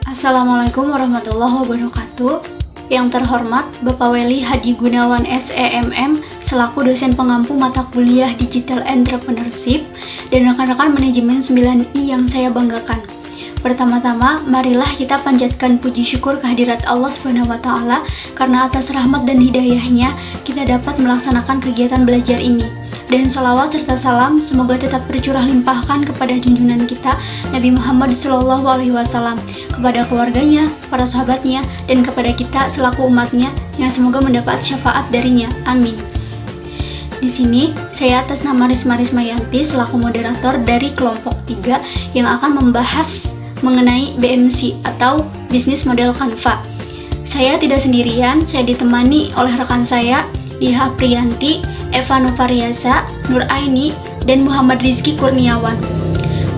Assalamualaikum warahmatullahi wabarakatuh. Yang terhormat Bapak Weli Hadi Gunawan SEMM selaku dosen pengampu mata kuliah Digital Entrepreneurship dan rekan-rekan manajemen 9I yang saya banggakan. Pertama-tama, marilah kita panjatkan puji syukur kehadirat Allah SWT karena atas rahmat dan hidayahnya kita dapat melaksanakan kegiatan belajar ini. Dan sholawat serta salam semoga tetap bercurah limpahkan kepada junjungan kita Nabi Muhammad SAW, kepada keluarganya, para sahabatnya, dan kepada kita selaku umatnya yang semoga mendapat syafaat darinya. Amin. Di sini saya atas nama Risma Rismayanti selaku moderator dari kelompok 3 yang akan membahas mengenai BMC atau Business Model Canva. Saya tidak sendirian, saya ditemani oleh rekan saya Diha Priyanti, Eva Novariasa, Nur Aini, dan Muhammad Rizky Kurniawan.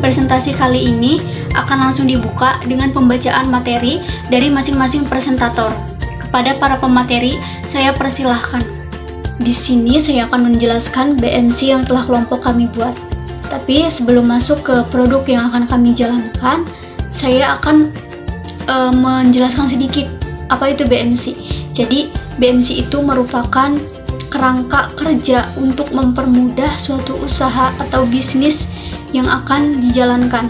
Presentasi kali ini akan langsung dibuka dengan pembacaan materi dari masing-masing presentator. Kepada para pemateri, saya persilahkan. Di sini saya akan menjelaskan BMC yang telah kelompok kami buat. Tapi sebelum masuk ke produk yang akan kami jalankan, saya akan menjelaskan sedikit apa itu BMC. Jadi, BMC itu merupakan kerangka kerja untuk mempermudah suatu usaha atau bisnis yang akan dijalankan.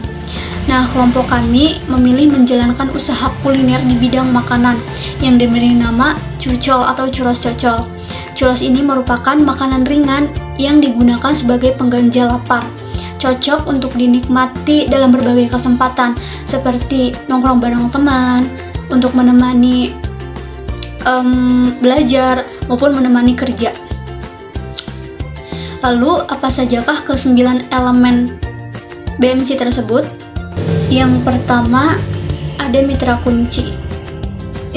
Nah, kelompok kami memilih menjalankan usaha kuliner di bidang makanan yang diberi nama curcol atau churros cocol. Churros ini merupakan makanan ringan yang digunakan sebagai pengganjal lapar. Cocok untuk dinikmati dalam berbagai kesempatan seperti nongkrong bareng teman, untuk menemani belajar maupun menemani kerja. Lalu apa sajakah ke-9 elemen BMC tersebut? Yang pertama ada mitra kunci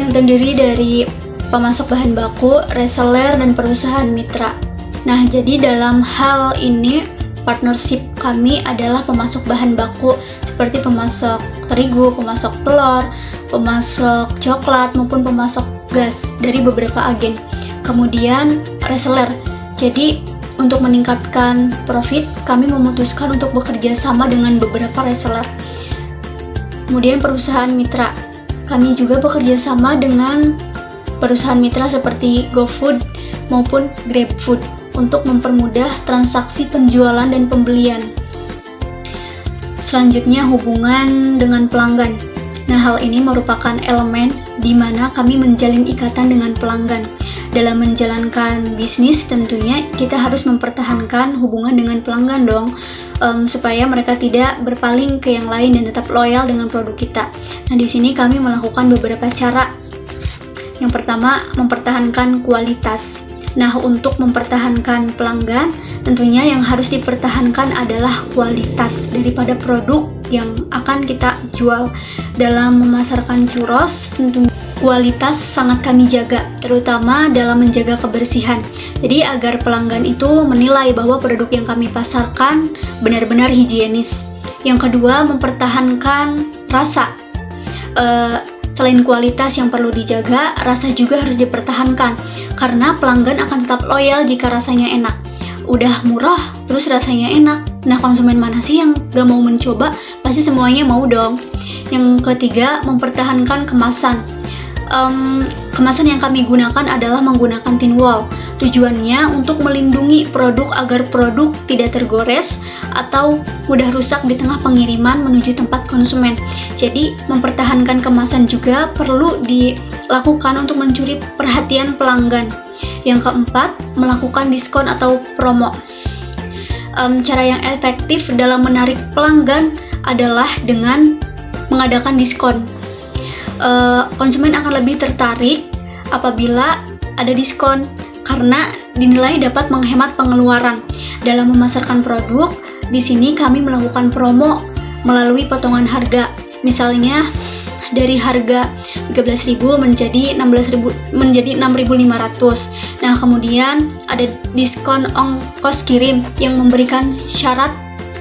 yang terdiri dari pemasok bahan baku, reseller, dan perusahaan mitra. Nah, jadi dalam hal ini partnership kami adalah pemasok bahan baku seperti pemasok terigu, pemasok telur, pemasok coklat, maupun pemasok gas dari beberapa agen. Kemudian reseller. Jadi untuk meningkatkan profit, kami memutuskan untuk bekerja sama dengan beberapa reseller. Kemudian perusahaan mitra. Kami juga bekerja sama dengan perusahaan mitra seperti GoFood maupun GrabFood untuk mempermudah transaksi penjualan dan pembelian. Selanjutnya hubungan dengan pelanggan. Nah, hal ini merupakan elemen di mana kami menjalin ikatan dengan pelanggan. Dalam menjalankan bisnis tentunya kita harus mempertahankan hubungan dengan pelanggan dong, supaya mereka tidak berpaling ke yang lain dan tetap loyal dengan produk kita. Nah, di sini kami melakukan beberapa cara. Yang pertama, mempertahankan kualitas. Nah, untuk mempertahankan pelanggan, tentunya yang harus dipertahankan adalah kualitas daripada produk yang akan kita jual. Dalam memasarkan churros, tentunya kualitas sangat kami jaga, terutama dalam menjaga kebersihan. Jadi agar pelanggan itu menilai bahwa produk yang kami pasarkan benar-benar higienis. Yang kedua, mempertahankan rasa. Selain kualitas yang perlu dijaga, rasa juga harus dipertahankan karena pelanggan akan tetap loyal jika rasanya enak. Udah murah, terus rasanya enak. Nah, konsumen mana sih yang gak mau mencoba? Pasti semuanya mau dong. Yang ketiga, mempertahankan kemasan. Kemasan yang kami gunakan adalah menggunakan tin wall. Tujuannya untuk melindungi produk agar produk tidak tergores atau mudah rusak di tengah pengiriman menuju tempat konsumen. Jadi, mempertahankan kemasan juga perlu dilakukan untuk mencuri perhatian pelanggan. Yang keempat, melakukan diskon atau promo. Cara yang efektif dalam menarik pelanggan adalah dengan mengadakan diskon. Konsumen akan lebih tertarik apabila ada diskon karena dinilai dapat menghemat pengeluaran. Dalam memasarkan produk, di sini kami melakukan promo melalui potongan harga. Misalnya dari harga 13.000 menjadi 6.500. Nah, kemudian ada diskon ongkos kirim yang memberikan syarat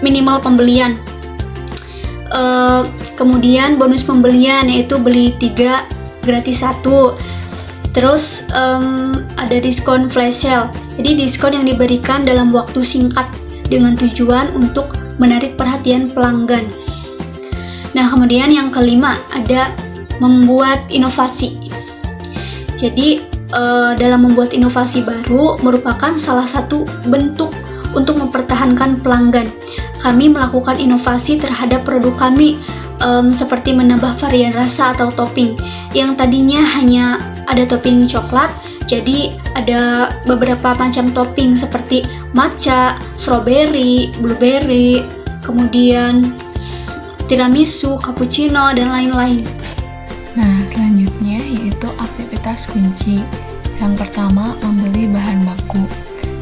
minimal pembelian. Kemudian bonus pembelian yaitu beli 3 gratis 1. Terus ada diskon flash sale. Jadi diskon yang diberikan dalam waktu singkat dengan tujuan untuk menarik perhatian pelanggan. Nah, kemudian yang kelima ada membuat inovasi. Jadi dalam membuat inovasi baru merupakan salah satu bentuk untuk mempertahankan pelanggan. Kami melakukan inovasi terhadap produk kami, seperti menambah varian rasa atau topping. Yang tadinya hanya ada topping coklat, jadi ada beberapa macam topping seperti matcha, strawberry, blueberry, kemudian tiramisu, cappuccino, dan lain-lain. Nah, selanjutnya yaitu aktivitas kunci. Yang pertama, membeli bahan baku.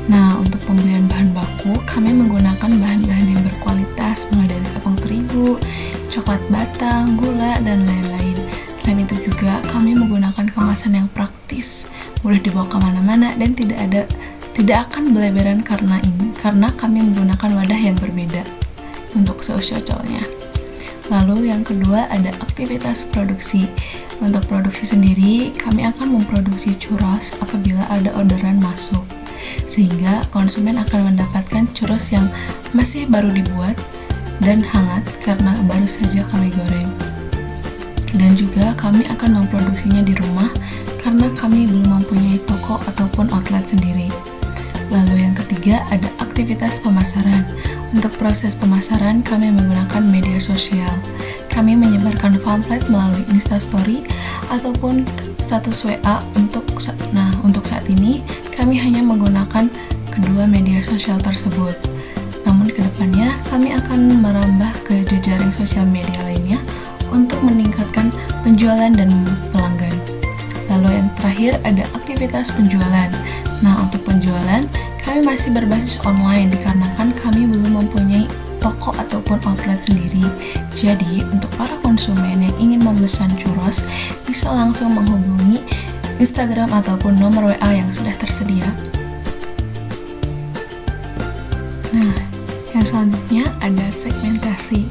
Nah, untuk pembelian bahan baku, kami menggunakan bahan-bahan yang berkualitas, mulai dari tepung terigu, coklat batang, gula, dan lain-lain. Selain itu juga, kami menggunakan kemasan yang praktis, mudah dibawa kemana-mana, dan tidak akan beleberan karena kami menggunakan wadah yang berbeda untuk seusia-cocoknya. Lalu yang kedua ada aktivitas produksi. Untuk produksi sendiri, kami akan memproduksi churros apabila ada orderan masuk, sehingga konsumen akan mendapatkan churros yang masih baru dibuat dan hangat karena baru saja kami goreng. Dan juga kami akan memproduksinya di rumah karena kami belum mempunyai toko ataupun outlet sendiri. Lalu yang ketiga ada aktivitas pemasaran. Untuk proses pemasaran, kami menggunakan media sosial. Kami menyebarkan pamflet melalui Instastory ataupun status WA. Untuk saat ini, kami hanya menggunakan kedua media sosial tersebut. Namun kedepannya, kami akan merambah ke jejaring sosial media lainnya untuk meningkatkan penjualan dan pelanggan. Lalu yang terakhir ada aktivitas penjualan. Nah, untuk penjualan, kami masih berbasis online dikarenakan kami belum mempunyai toko ataupun outlet sendiri. Jadi, untuk para konsumen yang ingin memesan churros, bisa langsung menghubungi Instagram ataupun nomor WA yang sudah tersedia. Nah, yang selanjutnya ada segmentasi.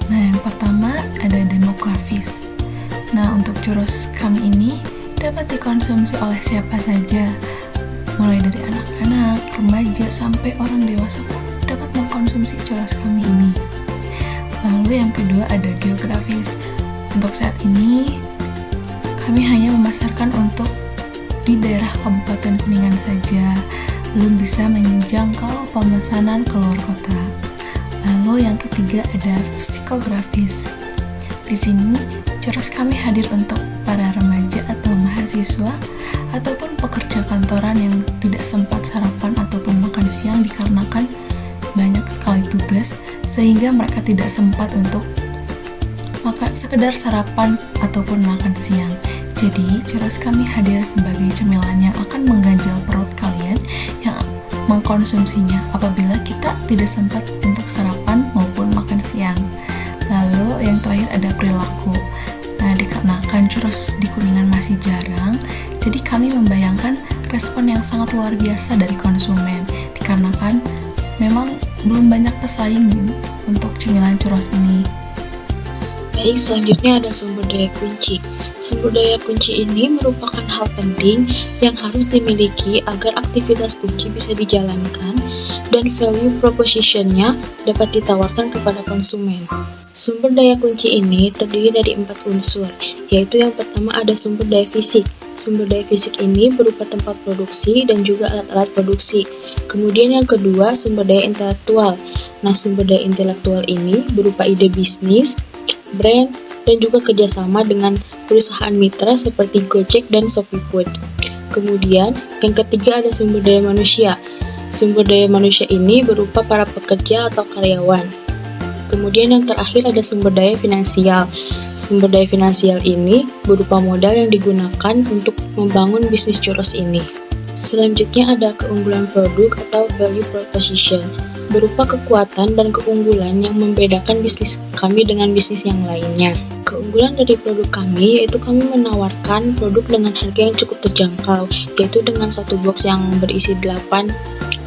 Nah, yang pertama ada demografis. Nah, untuk churros kami ini dapat dikonsumsi oleh siapa saja, mulai dari anak-anak, remaja, sampai orang dewasa pun dapat mengkonsumsi churros kami ini. Lalu yang kedua ada geografis. Untuk saat ini, kami hanya memasarkan untuk di daerah Kabupaten Kuningan saja, belum bisa menjangkau pemesanan keluar kota. Lalu yang ketiga ada psikografis. Di sini, churros kami hadir untuk para remaja atau mahasiswa ataupun pekerja kantoran yang tidak sempat sarapan ataupun makan siang dikarenakan banyak sekali tugas, sehingga mereka tidak sempat untuk sekedar sarapan ataupun makan siang. Jadi, churros kami hadir sebagai cemilan yang akan mengganjal perut kalian yang mengkonsumsinya apabila kita tidak sempat untuk sarapan maupun makan siang. Lalu yang terakhir ada perilaku. Nah, dikarenakan churros di Kuningan masih jarang, jadi kami membayangkan respon yang sangat luar biasa dari konsumen, dikarenakan memang belum banyak pesaing untuk cemilan churros ini. Baik, selanjutnya ada sumber daya kunci. Sumber daya kunci ini merupakan hal penting yang harus dimiliki agar aktivitas kunci bisa dijalankan dan value proposition-nya dapat ditawarkan kepada konsumen. Sumber daya kunci ini terdiri dari 4 unsur, yaitu yang pertama ada sumber daya fisik. Sumber daya fisik ini berupa tempat produksi dan juga alat-alat produksi. Kemudian yang kedua, sumber daya intelektual. Nah, sumber daya intelektual ini berupa ide bisnis, brand, dan juga kerjasama dengan perusahaan mitra seperti Gojek dan ShopeeFood. Kemudian, yang ketiga ada sumber daya manusia. Sumber daya manusia ini berupa para pekerja atau karyawan. Kemudian yang terakhir ada sumber daya finansial. Sumber daya finansial ini berupa modal yang digunakan untuk membangun bisnis churros ini. Selanjutnya ada keunggulan produk atau value proposition, berupa kekuatan dan keunggulan yang membedakan bisnis kami dengan bisnis yang lainnya. Keunggulan dari produk kami yaitu kami menawarkan produk dengan harga yang cukup terjangkau, yaitu dengan satu box yang berisi 8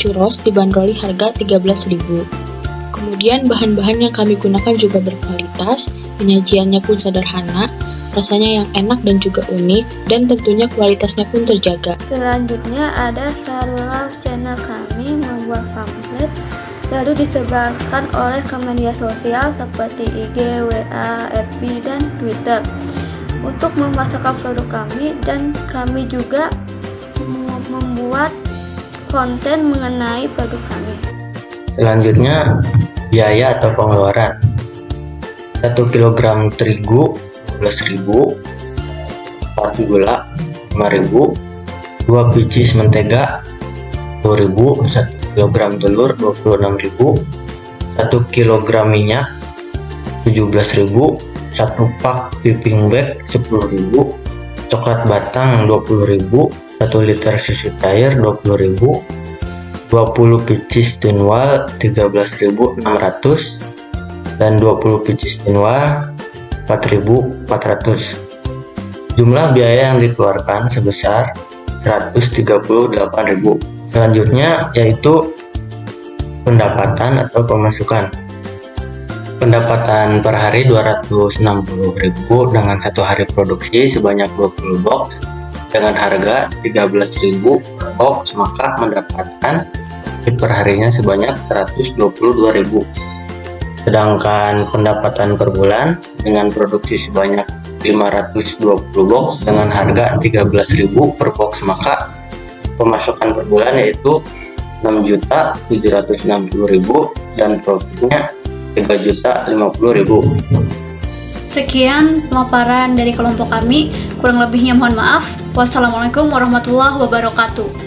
churros dibanderoli harga 13.000. Kemudian bahan-bahan yang kami gunakan juga berkualitas, penyajiannya pun sederhana, rasanya yang enak dan juga unik, dan tentunya kualitasnya pun terjaga. Selanjutnya ada saluran channel kami membuat pamflet, lalu disebarkan oleh ke media sosial seperti IG, WA, FB, dan Twitter. untuk memasarkan produk kami, dan kami juga membuat konten mengenai produk kami. Selanjutnya, biaya atau pengeluaran. 1 kg terigu 12.000, 4 gula 5.000, 2 biji mentega 10.000, 1 kg telur 26.000, 1 kg minyak 17.000, 1 pak piping bag 10.000, coklat batang 20.000, 1 liter susu cair 20.000, 20 biji stinwal 13.600, dan 20 biji stinwal 4.400. Jumlah biaya yang dikeluarkan sebesar 138.000. Selanjutnya yaitu pendapatan atau pemasukan. Pendapatan per hari 260.000 dengan 1 hari produksi sebanyak 20 box dengan harga 13.000 per box, maka mendapatkan per harinya sebanyak 122.000. Sedangkan pendapatan per bulan dengan produksi sebanyak 520 box dengan harga 13.000 per box, maka pemasukan per bulan yaitu 6.760.000 dan profitnya 3.050.000. Sekian pemaparan dari kelompok kami. Kurang lebihnya mohon maaf. Wassalamualaikum warahmatullahi wabarakatuh.